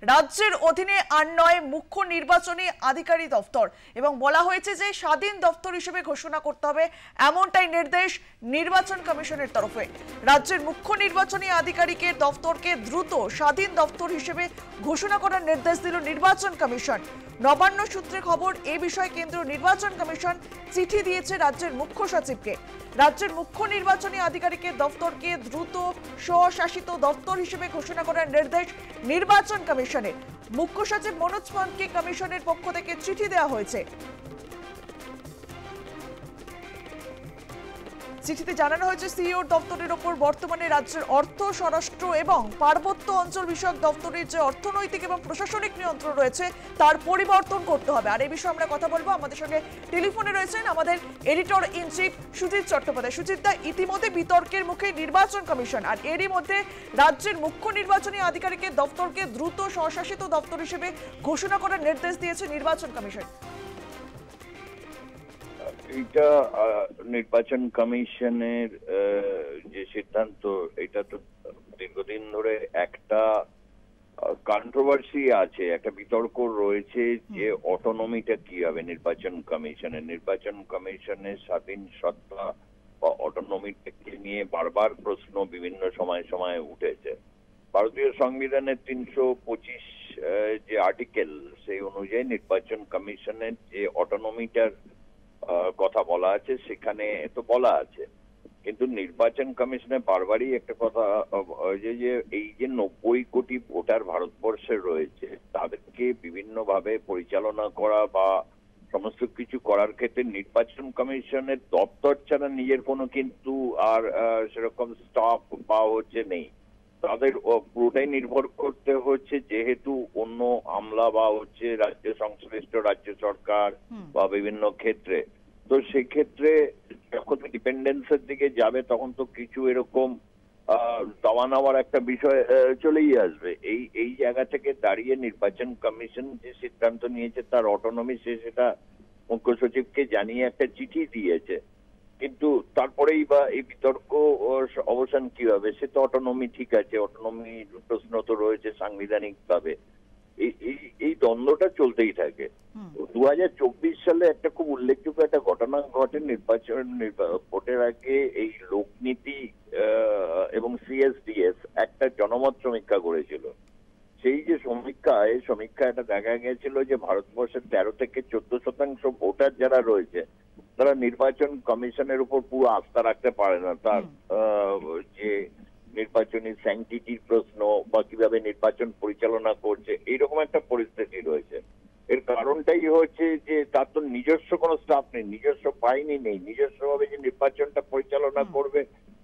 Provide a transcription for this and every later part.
রাজ্যের অধীনে আর নয় মুখ্য নির্বাচনী আধিকারিক দপ্তর, এবং বলা হয়েছে যে স্বাধীন দপ্তর হিসেবে ঘোষণা করতে হবে, এমনটাই নির্দেশ নির্বাচন কমিশনের তরফে। রাজ্যের মুখ্য নির্বাচনী আধিকারিকের দপ্তরকে দ্রুত স্বাধীন দপ্তর হিসেবে ঘোষণা করার নির্দেশ দিল নির্বাচন কমিশন। নবান্ন সূত্রে খবর, এ বিষয়ে কেন্দ্রীয় নির্বাচন কমিশন চিঠি দিয়েছে রাজ্যের মুখ্য সচিবকে। রাজ্যের মুখ্য নির্বাচনী আধিকারিকের দপ্তরকে দ্রুত স্বশাসিত দপ্তর হিসেবে ঘোষণা করার নির্দেশ নির্বাচন কমিশনের। মুখ্য সচিব মনোজ পান্থকে কমিশনের পক্ষ থেকে চিঠি দেওয়া হয়েছে। চিঠিতে জানানো হয়েছে সিইওর দপ্তরের ওপর বর্তমানে রাজ্যের অর্থ, স্বরাষ্ট্র এবং পার্বত্য অঞ্চল বিষয়ক দপ্তরের যে অর্থনৈতিক এবং প্রশাসনিক নিয়ন্ত্রণ রয়েছে তার পরিবর্তন করতে হবে। আর এই বিষয়ে আমরা কথা বলবো। আমাদের সঙ্গে টেলিফোনে রয়েছেন আমাদের editor in chief Sujit Chattopadhyay. Sujit da, ইতিমধ্যে বিতর্কের মুখে নির্বাচন কমিশন, আর এরই মধ্যে রাজ্যের মুখ্য নির্বাচনী আধিকারিকের দপ্তরকে দ্রুত স্বশাসিত দপ্তর হিসেবে ঘোষণা করার নির্দেশ দিয়েছে নির্বাচন কমিশন। এটা নির্বাচন কমিশনের যে সিদ্ধান্ত, এটা তো দীর্ঘদিন ধরে একটা কন্ট্রোভার্সি আছে, একটা বিতর্ক রয়েছে যে অটোনমিটা কি হবে নির্বাচন কমিশনের। নির্বাচন কমিশনের স্বাধীন সত্তা বা অটোনমিটাকে নিয়ে বারবার প্রশ্ন বিভিন্ন সময় উঠেছে। ভারতীয় সংবিধানের 325 যে আর্টিকেল, সেই অনুযায়ী নির্বাচন কমিশনের যে অটোনমিটার কথা বলা আছে সেখানে তো বলা আছে, কিন্তু নির্বাচন কমিশনে বারবারই একটা কথা যে এই যে 90 কোটি ভোটার ভারতবর্ষে রয়েছে, তাদেরকে বিভিন্নভাবে পরিচালনা করা বা সমস্ত কিছু করার ক্ষেত্রে নির্বাচন কমিশনের দপ্তর ছাড়া নিজের কোনো কিন্তু আর সেরকম স্টাফ বা নেই। তাদের পুরোটাই নির্ভর করতে হচ্ছে যেহেতু অন্য আমলা বা রাজ্য সংশ্লিষ্ট রাজ্য সরকার বা বিভিন্ন ক্ষেত্রে, তো সেক্ষেত্রে যখন ডিপেন্ডেন্সের দিকে যাবে তখন তো কিছু এরকম দাওয়া নেওয়ার একটা বিষয় চলেই আসবে। এই জায়গা থেকে দাঁড়িয়ে নির্বাচন কমিশন যে সিদ্ধান্ত নিয়েছে তার অটোনমি, সেটা মুখ্য সচিবকে জানিয়ে একটা চিঠি দিয়েছে। কিন্তু তারপরেই বা এই বিতর্ক অবসান কি হবে? সে তো অটোনমি ঠিক আছে, অটোনমি প্রশ্ন তো রয়েছে সাংবিধানিক ভাবে, এই দ্বন্দ্বটা চলতেই থাকে। 2024 সালে একটা খুব উল্লেখযোগ্য একটা ঘটনা ঘটে। ভোটের আগে এই লোকনীতি এবং সিএসডিএস একটা জনমত সমীক্ষা করেছিল। সেই যে সমীক্ষা এটা দেখা গেছিল যে ভারতবর্ষের 13 থেকে 14% ভোটার যারা রয়েছে তারা নির্বাচন কমিশনের উপর পুরো আস্থা রাখতে পারে না। তার যে নির্বাচনী স্যাংটিটির প্রশ্ন বা কিভাবে নির্বাচন পরিচালনা করছে, এইরকম একটা পরিস্থিতি রয়েছে। এর কারণটাই হচ্ছে যে তার তো নিজস্ব কোনো স্টাফ নেই, নিজস্ব বাহিনী নেই, নিজস্ব ভাবে যে নির্বাচনটা পরিচালনা করবে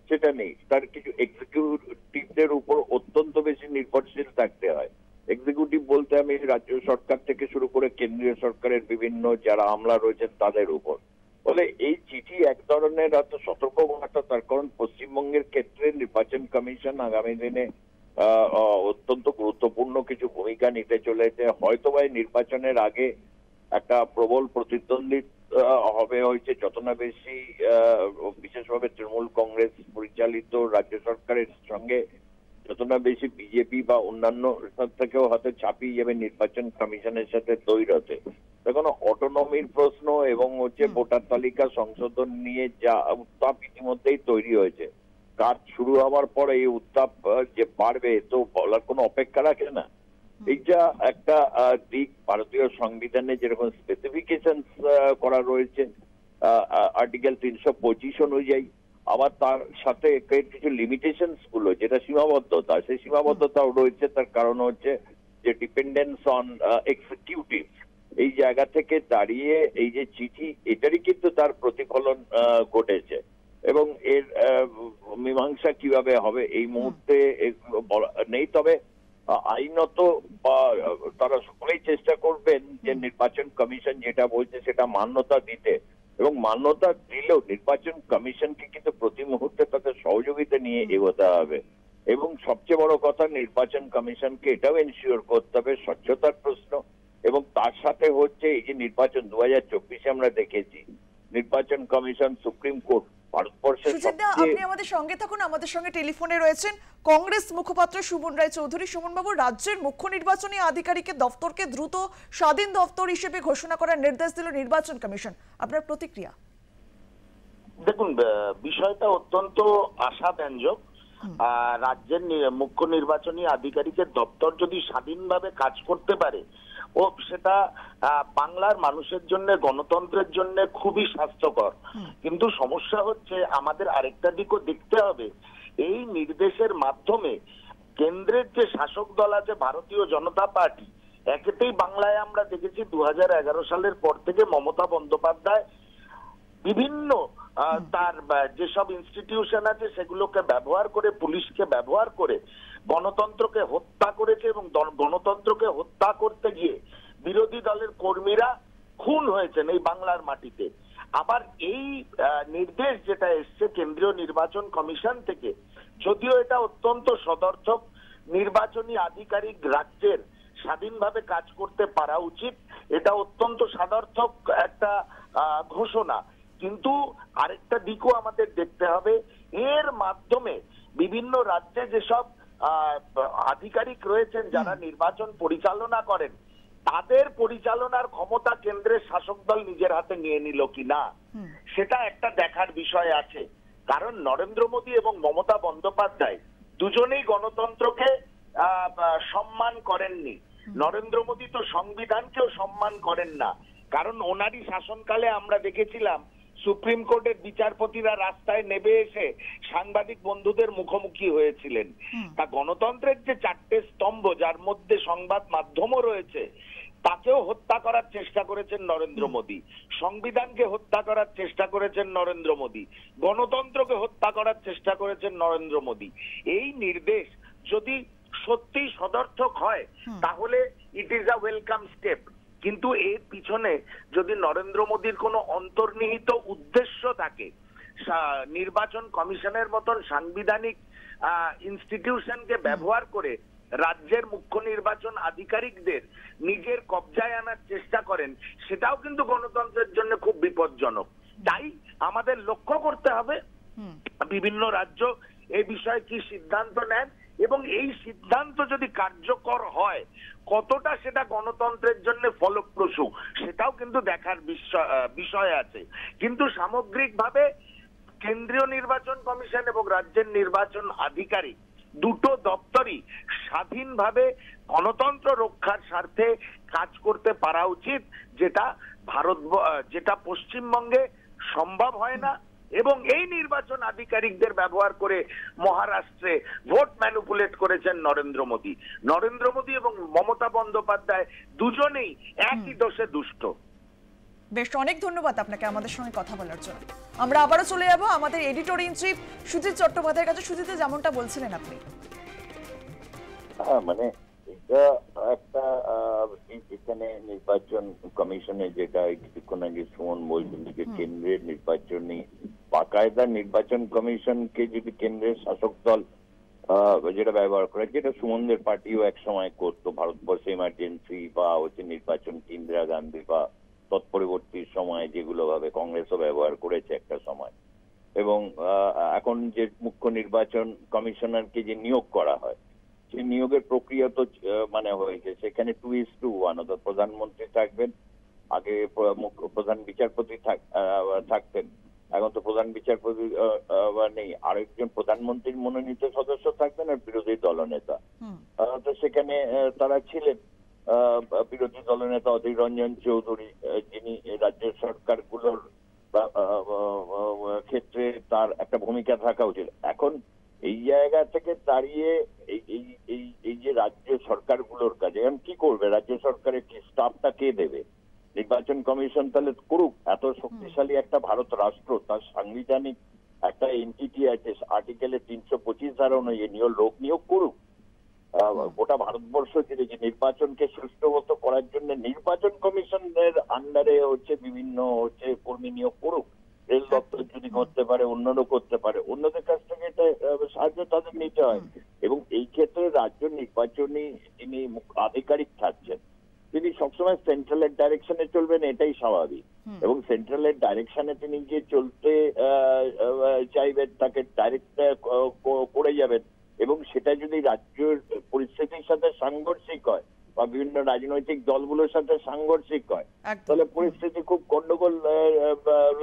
সেটা নেই। তার কিছু এক্সিকিউটিভদের উপর অত্যন্ত বেশি নির্ভরশীল থাকতে হয়। এক্সিকিউটিভ বলতে আমি রাজ্য সরকার থেকে শুরু করে কেন্দ্রীয় সরকারের বিভিন্ন যারা আমলা রয়েছেন তাদের উপর। ফলে এই চিঠি এক ধরনের সতর্কবার্তা, তার কারণ পশ্চিমবঙ্গের ক্ষেত্রে নির্বাচন কমিশন আগামী দিনে অত্যন্ত গুরুত্বপূর্ণ কিছু ভূমিকা নিতে চলেছে। হয়তো বা নির্বাচনের আগে একটা প্রবল প্রতিদ্বন্দ্বী হবে যত না বেশি বিশেষভাবে তৃণমূল কংগ্রেস পরিচালিত রাজ্য সরকারের সঙ্গে যত না বেশি বিজেপি বা অন্যান্য থেকেও হয়তো ছাপিয়ে যাবে নির্বাচন কমিশনের সাথে তৈরতে। তখন অটোনমির প্রশ্ন এবং ভোটার তালিকা সংশোধন নিয়ে যা উত্তাপ ইতিমধ্যেই তৈরি হয়েছে, কাজ শুরু হওয়ার পরে এই উত্তাপ যে বাড়বে তো বলার কোনো অপেক্ষা রাখে না। এইটা একটা দিক ভারতীয় সংবিধানে যেরকম স্পেসিফিকেশন করা রয়েছে আর্টিকেল 325 অনুযায়ী, আবার তার সাথে কিছু লিমিটেশনস গুলো যেটা সীমাবদ্ধতা, সেই সীমাবদ্ধতাও রয়েছে। তার কারণ যে ডিপেন্ডেন্স অন এক্সিকিউটিভ, এই জায়গা থেকে দাঁড়িয়ে এই যে চিঠি, এটারই কিন্তু তার প্রতিফলন ঘটেছে। এবং এর মীমাংসা কিভাবে হবে এই মুহূর্তে নেই, তবে আইনত তারা সকলেই চেষ্টা করবেন যে নির্বাচন কমিশন যেটা বলছে সেটা মান্যতা দিতে, এবং মান্যতা দিলেও নির্বাচন কমিশনকে কিন্তু প্রতি মুহূর্তে তাদের সহযোগিতা নিয়ে এগোতে হবে। এবং সবচেয়ে বড় কথা, নির্বাচন কমিশনকে এটাও এনশিওর করতে হবে স্বচ্ছতার প্রশ্ন, এবং তার সাথে এই যে নির্বাচন 2024 আমরা দেখেছি নির্বাচন কমিশন, সুপ্রিম কোর্ট, ভারত ভারতবর্ষের সুজিতদা, আপনি আমাদের সঙ্গে থাকুন, আমাদের সঙ্গে টেলিফোনে রয়েছেন কংগ্রেস মুখপাত্র সুমন রায় চৌধুরী। সুমন বাবু, রাজ্যের মুখ্য নির্বাচনী আধিকারিকের দফতরকে দ্রুত স্বাধীন দফতর হিসেবে ঘোষণা করার নির্দেশ দিল নির্বাচন কমিশন, আপনার প্রতিক্রিয়া? দেখুন, বিষয়টা অত্যন্ত আশাব্যঞ্জক। রাজ্যের মুখ্য নির্বাচনী আধিকারিকের দপ্তর যদি স্বাধীনভাবে কাজ করতে পারে, ও সেটা বাংলার মানুষের জন্য, গণতন্ত্রের জন্য খুবই স্বাস্থ্যকর। কিন্তু সমস্যা হচ্ছে, আমাদের আরেকটা দিকও দেখতে হবে। এই নির্দেশের মাধ্যমে কেন্দ্রের যে শাসক দল আছে ভারতীয় জনতা পার্টি, একেতেই বাংলায় আমরা দেখেছি 2011 সালের পর থেকে মমতা বন্দ্যোপাধ্যায় বিভিন্ন তার যেসব ইনস্টিটিউশন আছে সেগুলোকে ব্যবহার করে, পুলিশকে ব্যবহার করে গণতন্ত্রকে হত্যা করেছে, এবং গণতন্ত্রকে হত্যা করতে গিয়ে বিরোধী দলের কর্মীরা খুন হয়েছেন এই বাংলার মাটিতে। আবার এই নির্দেশ যেটা এসছে কেন্দ্রীয় নির্বাচন কমিশন থেকে, যদিও এটা অত্যন্ত সদর্থক, নির্বাচনী আধিকারিক রাজ্যের স্বাধীনভাবে কাজ করতে পারা উচিত, এটা অত্যন্ত সদর্থক একটা ঘোষণা। কিন্তু আরেকটা দিকও আমাদের দেখতে হবে, এর মাধ্যমে বিভিন্ন রাজ্যে যেসব আধিকারিক রয়েছেন যারা নির্বাচন পরিচালনা করেন, তাদের পরিচালনার ক্ষমতা কেন্দ্রের শাসক দল নিজের হাতে নিয়ে নিল কিনা, সেটা একটা দেখার বিষয় আছে। কারণ নরেন্দ্র মোদী এবং মমতা বন্দ্যোপাধ্যায় দুজনেই গণতন্ত্রকে সম্মান করেননি। নরেন্দ্র মোদী তো সংবিধানকেও সম্মান করেন না, কারণ ওনারই শাসনকালে আমরা দেখেছিলাম সুপ্রিম কোর্টের বিচারপতিরা রাস্তায় নেমে এসে সাংবাদিক বন্ধুদের মুখোমুখি হয়েছিলেন। তা গণতন্ত্রের যে 4টে স্তম্ভ, যার মধ্যে সংবাদ মাধ্যমও রয়েছে, তাকেও হত্যা করার চেষ্টা করেছেন নরেন্দ্র মোদী, সংবিধানকে হত্যা করার চেষ্টা করেছেন নরেন্দ্র মোদী, গণতন্ত্রকে হত্যা করার চেষ্টা করেছেন নরেন্দ্র মোদী। এই নির্দেশ যদি সত্যি সদর্থক হয় তাহলে it is a welcome step. কিন্তু এর পিছনে যদি নরেন্দ্র মোদীর কোনো অন্তর্নিহিত উদ্দেশ্য থাকে, নির্বাচন কমিশনের মতন সাংবিধানিক ইনস্টিটিউশনকে ব্যবহার করে রাজ্যের মুখ্য নির্বাচন আধিকারিকদের নিজের কবজায় আনার চেষ্টা করেন, সেটাও কিন্তু গণতন্ত্রের জন্য খুব বিপজ্জনক। তাই আমাদের লক্ষ্য করতে হবে বিভিন্ন রাজ্য এই বিষয়ে কি সিদ্ধান্ত নেন, এবং এই সিদ্ধান্ত যদি কার্যকর হয় কতটা সেটা গণতন্ত্রের জন্য ফলপ্রসূ, সেটাও কিন্তু দেখার বিষয় আছে। কিন্তু সামগ্রিকভাবে কেন্দ্রীয় নির্বাচন কমিশন এবং রাজ্যের নির্বাচন আধিকারিক দুটো দপ্তরই স্বাধীনভাবে গণতন্ত্র রক্ষার স্বার্থে কাজ করতে পারা উচিত, যেটা পশ্চিমবঙ্গে সম্ভব হয় না। এবং এই নির্বাচন আধিকারিকদের ব্যবহার করে মহারাষ্ট্রে ভোট ম্যানিপুলেট করেছেন নরেন্দ্র মোদী এবং মমতা বন্দ্যোপাধ্যায় দুজনেই একই দোষে দুষ্ট। বেশ, অনেক ধন্যবাদ আপনাকে আমাদের সঙ্গে কথা বলার জন্য। আমরা আবারও চলে যাব আমাদের এডিটর ইন চিফ সুজিত চট্টোপাধ্যায়ের কাছে। সুজিত, যেমনটা বলছিলেন আপনি। মানে এটা একটা এখানে নির্বাচন কমিশনে যেটা কিছুক্ষণ আগে সুমন বলছেন যে কেন্দ্রের নির্বাচনী বাকায়দা নির্বাচন কমিশনকে যদি কেন্দ্রের শাসক দল যেটা ব্যবহার করে, যেটা সুমনদের পার্টিও এক সময় করতো, ভারতবর্ষে ইমার্জেন্সি বা নির্বাচন ইন্দিরা গান্ধী বা তৎপরবর্তী সময় যেগুলো ভাবে কংগ্রেসও ব্যবহার করেছে একটা সময়। এবং এখন যে মুখ্য নির্বাচন কমিশনারকে যে নিয়োগ করা হয়, সেই নিয়োগের প্রক্রিয়া তো মানে হয়েছে, সেখানে 2:1, অর্থাৎ প্রধানমন্ত্রী থাকবেন, আগে প্রধান বিচারপতি থাকতেন, এখন তো প্রধান বিচারপতি নেই, আরেকজন প্রধানমন্ত্রীর মনোনীত সদস্য থাকবেন আর বিরোধী দলনেতা। তো সেখানে তারা ছিলেন বিরোধী দলনেতা অধীর রঞ্জন চৌধুরী, যিনি রাজ্য সরকারগুলোর ক্ষেত্রে তার একটা ভূমিকা থাকা উচিত। এখন এই জায়গা থেকে দাঁড়িয়ে এই যে রাজ্য সরকারগুলোর কাজে এখন কি করবে, রাজ্য সরকারের কি স্টাফটা কে দেবে? নির্বাচন কমিশন তাহলে করুক। এত শক্তিশালী একটা ভারত রাষ্ট্র, তার সাংবিধানিক একটা এনটিটি আছে, আর্টিকেলে 325 ধারা অনুযায়ী লোক নিয়োগ করুক। গোটা ভারতবর্ষ জুড়ে যে নির্বাচনকে সুষ্ঠুমতো করার জন্য নির্বাচন কমিশনের আন্ডারে বিভিন্ন কর্মী নিয়োগ করুক। রেল দপ্তর যদি করতে পারে, অন্যরা করতে পারে, অন্যদের কাছ থেকে এটা সাহায্য তাদের নিতে হয়। এবং এই ক্ষেত্রে রাজ্য নির্বাচনী যিনি আধিকারিক থাকছেন, তিনি সবসময় সেন্ট্রালের ডাইরেকশনে চলবেন, এটাই স্বাভাবিক। এবং সেন্ট্রালের ডাইরেকশনে তিনি যে চলতে চাইবেন, তাকে ডাইরেক্ট করে যাবেন, এবং সেটা যদি রাজ্যের পরিস্থিতির সাথে সাংঘর্ষিক হয় বা বিভিন্ন রাজনৈতিক দলগুলোর সাথে সাংঘর্ষিক হয়, তাহলে পরিস্থিতি খুব গন্ডগোল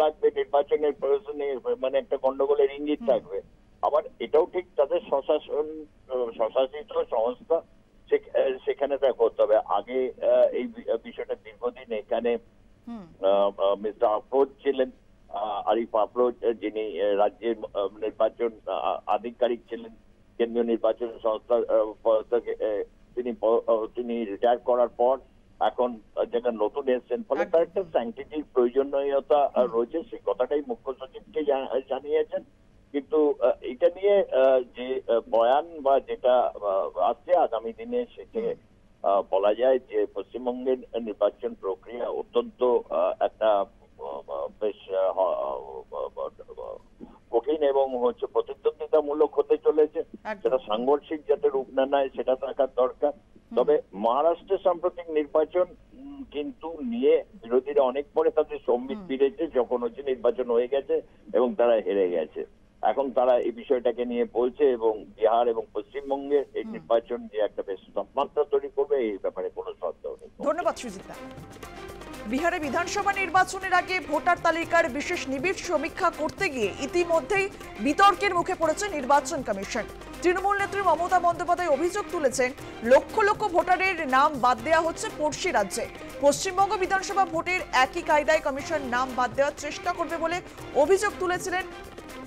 লাগবে, নির্বাচনের প্রয়োজনে মানে একটা গন্ডগোলের ইঙ্গিত থাকবে। আবার এটাও ঠিক তাদের স্বশাসিত সংস্থা, সেখানে তা করতে হবে। আগে এই বিষয়টা দীর্ঘদিন এখানে মিস্টার আফরোজ ছিলেন, আরিফ আফরোজ, যিনি রাজ্যের নির্বাচন আধিকারিক ছিলেন, কেন্দ্রীয় নির্বাচন সংস্থা থেকে তিনি রিটায়ার করার পর এখন যেটা নতুন এসছেন, ফলে তার একটা স্যাংটিটির প্রয়োজনীয়তা রয়েছে, সেই কথাটাই মুখ্য সচিবকে জানিয়েছেন। কিন্তু এটা নিয়ে যে বয়ান বা যেটা আসছে আগামী দিনে, সেটা বলা যায় যে পশ্চিমবঙ্গের নির্বাচন প্রক্রিয়া অত্যন্ত একটা বেশ কঠিন এবং প্রতিদ্বন্দ্বিতামূলক হতে চলেছে, সেটা সাংঘর্ষিক যাতে রূপ না নেয় সেটা থাকার দরকার। তবে মহারাষ্ট্রের সাম্প্রতিক নির্বাচন কিন্তু নিয়ে বিরোধীরা অনেক পরে তাদের সম্বিত ফিরেছে, যখন হচ্ছে নির্বাচন হয়ে গেছে এবং তারা হেরে গেছে। এখন তারা এই বিষয়টাকে নিয়ে বলছে, এবং বিহার এবং পশ্চিমবঙ্গে এই নির্বাচন যে একটা বেশ তাপমাত্রা তৈরি করবে, এই ব্যাপারে কোনো সন্দেহ নেই। ধন্যবাদ সুজিত দা। বিহারে বিধানসভা নির্বাচনের আগে ভোটার তালিকার বিশেষ নিবিড় সমীক্ষা করতে গিয়ে ইতিমধ্যেই বিতর্কের মুখে পড়েছে নির্বাচন কমিশন। তৃণমূল নেত্রী মমতা বন্দ্যোপাধ্যায় অভিযোগ তুলেছেন, লক্ষ লক্ষ ভোটারের নাম বাদ দেওয়া হচ্ছে পড়শি রাজ্যে। পশ্চিমবঙ্গ বিধানসভা ভোটের একই কায়দায় কমিশন নাম বাদ দেওয়ার চেষ্টা করবে বলে অভিযোগ তুলেছিলেন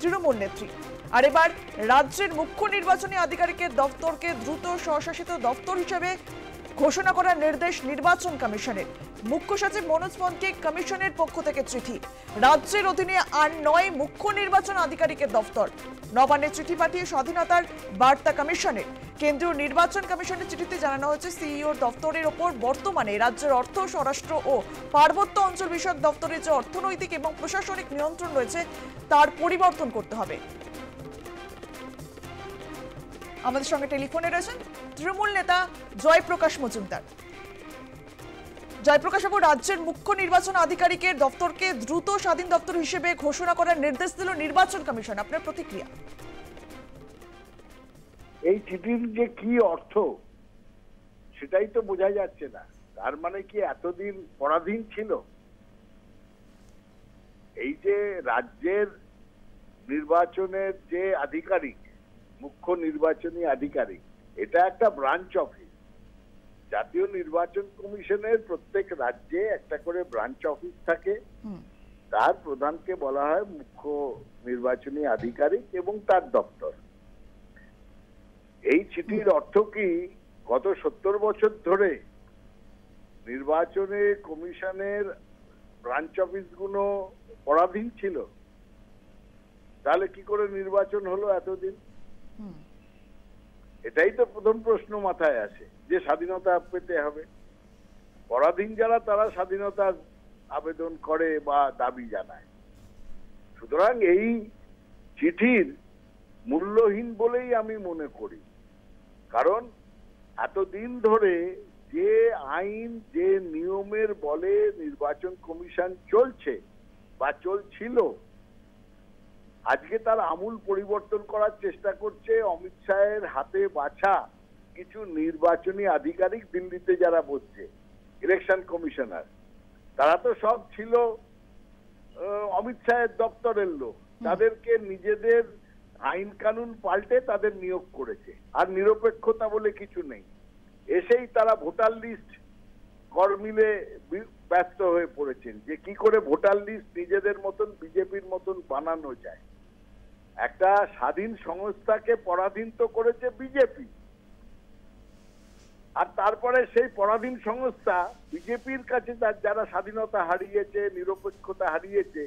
তৃণমূল নেত্রী। আর এবার রাজ্যের মুখ্য নির্বাচনী আধিকারিকের দপ্তরকে দ্রুত স্বশাসিত দপ্তর হিসেবে ঘোষণা করার নির্দেশ নির্বাচন কমিশনের। মুখ্য সচিব মনোজ পন্তকে কমিশনের পক্ষ থেকে চিঠি। রাজ্যের অধীনে আর 9 মুখ্য নির্বাচন আধিকারিকের দপ্তর। নবান্নে চিঠি পাঠিয়ে স্বাধীনতার বার্তা কমিশনের। কেন্দ্রীয় নির্বাচন কমিশনের চিঠিতে জানানো হয়েছে, সিইওর দপ্তরের ওপর বর্তমানে রাজ্যের অর্থ, স্বরাষ্ট্র ও পার্বত্য অঞ্চল বিষয়ক দপ্তরের যে অর্থনৈতিক এবং প্রশাসনিক নিয়ন্ত্রণ রয়েছে তার পরিবর্তন করতে হবে। আমাদের সঙ্গে টেলিফোনে রয়েছেন তৃণমূল নেতা জয়প্রকাশ মজুমদার। জয়প্রকাশ বাবু, রাজ্যের মুখ্য নির্বাচন আধিকারিকের দপ্তরকে দ্রুত স্বাধীন দপ্তর হিসেবে ঘোষণা করার নির্দেশ দিল নির্বাচন কমিশন, আপনার প্রতিক্রিয়া? এই চিঠির যে কি অর্থ সেটাই তো বোঝা যাচ্ছে না। তার মানে কি এতদিন পরাধীন ছিল? এই যে রাজ্যের নির্বাচনের যে আধিকারিক, মুখ্য নির্বাচনী আধিকারিক, এটা একটা ব্রাঞ্চ অফিস। জাতীয় নির্বাচন কমিশনের প্রত্যেক রাজ্যে একটা করে ব্রাঞ্চ অফিস থাকে, তার প্রধানকে বলা হয় মুখ্য নির্বাচনী আধিকারিক এবং তার দপ্তর। এই চিঠির অর্থ কি গত 70 বছর ধরে নির্বাচনে কমিশনের ব্রাঞ্চ অফিসগুলো পরাধীন ছিল? তাহলে কি করে নির্বাচন হলো এতদিন? এটাই তো প্রথম প্রশ্ন মাথায় আসে, যে স্বাধীনতা পেতে হবে। পরাধীন যারা, তারা স্বাধীনতার আবেদন করে বা দাবি জানায়। সুতরাং এই চিঠির মূল্যহীন বলেই আমি মনে করি। কারণ এতদিন ধরে যে আইন, যে নিয়মের বলে নির্বাচন কমিশন চলছে বা চলছিল, আজকে তার আমূল পরিবর্তন করার চেষ্টা করছে অমিত শাহের হাতে বাছা কিছু নির্বাচনী আধিকারিক দিল্লিতে যারা বসছে, ইলেকশন কমিশনার। তারা তো সব ছিল অমিত শাহের দপ্তরের লোক। তাদেরকে নিজেদের আইন কানুন পাল্টে তাদের নিয়োগ করেছে, আর নিরপেক্ষতা বলে কিছু নেই। এসেই তারা ভোটার লিস্ট গড়মিলে ব্যস্ত হয়ে পড়েছেন যে কি করে ভোটার লিস্ট নিজেদের মতন, বিজেপির মতন বানানো যায়। একটা স্বাধীন সংস্থাকে পরাধীন তো করেছে বিজেপি, আর তারপরে সেই পরাধীন সংস্থা বিজেপির কাছে যারা স্বাধীনতা হারিয়েছে, নিরপেক্ষতা হারিয়েছে,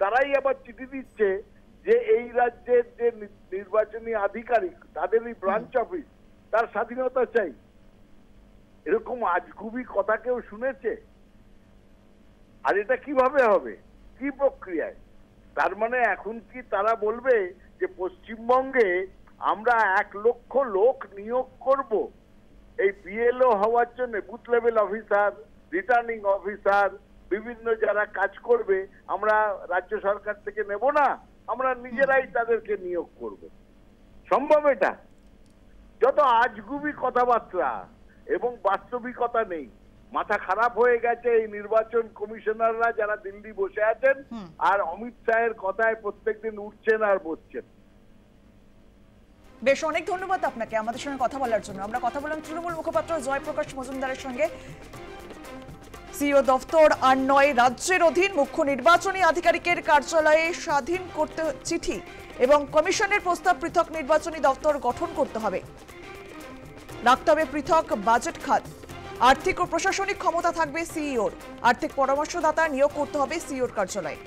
তারাই আবার চিঠি দিচ্ছে যে এই রাজ্যের যে নির্বাচনী আধিকারিক, তাদেরই ব্রাঞ্চ অফিস, তার স্বাধীনতা চাই। এরকম আজগুবি কথা কেউ শুনেছে? আর এটা কিভাবে হবে, কি প্রক্রিয়ায়? তার মানে এখন কি তারা বলবে যে পশ্চিমবঙ্গে আমরা 1 লক্ষ লোক নিয়োগ করব এই বিএলও হওয়ার জন্য, booth level officer, returning officer, বিভিন্ন যারা কাজ করবে আমরা রাজ্য সরকার থেকে নেব না, আমরা নিজেরাই তাদেরকে নিয়োগ করব। সম্ভব এটা? যত আজগুবি কথাবার্তা এবং বাস্তবিকতা নেই। মাথা খারাপ হয়ে গেছে এই নির্বাচন কমিশনাররা যারা দিল্লি বসে আছেন আর অমিত শাহের কথায় প্রত্যেকদিন উঠছেন আর বসছেন। বেশ, অনেক ধন্যবাদ আপনাকে আমাদের সঙ্গে কথা বলার জন্য। আমরা কথা বললাম তৃণমূল মুখপাত্র জয়প্রকাশ মজুমদারের সঙ্গে। সিইও দফতর আর নয়, রাজ্যের অধীন মুখ্য নির্বাচনী আধিকারিকের কার্যালয়ে স্বাধীন করতে চিঠি এবং কমিশনের প্রস্তাব পৃথক নির্বাচনী দফতর গঠন করতে হবে, রাখতে হবে পৃথক বাজেট খাত, আর্থিক ও প্রশাসনিক ক্ষমতা থাকবে সিইওর, আর্থিক পরামর্শদাতা নিয়োগ করতে হবে সিইওর কার্যালয়ে।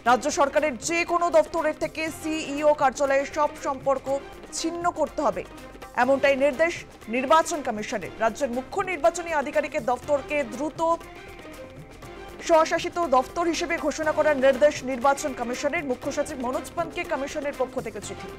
রাজ্য সরকারের যে কোনো দপ্তরের থেকে সিইও কার্যালয়ের সব সম্পর্ক ছিন্ন করতে হবে, এমনটাই নির্দেশ নির্বাচন কমিশনের। রাজ্যের মুখ্য নির্বাচনী আধিকারিকের দপ্তরকে দ্রুত স্বশাসিত দপ্তর হিসেবে ঘোষণা করার নির্দেশ নির্বাচন কমিশনের। মুখ্য সচিব মনোজ পান্তকে কমিশনের পক্ষ থেকে চিঠি।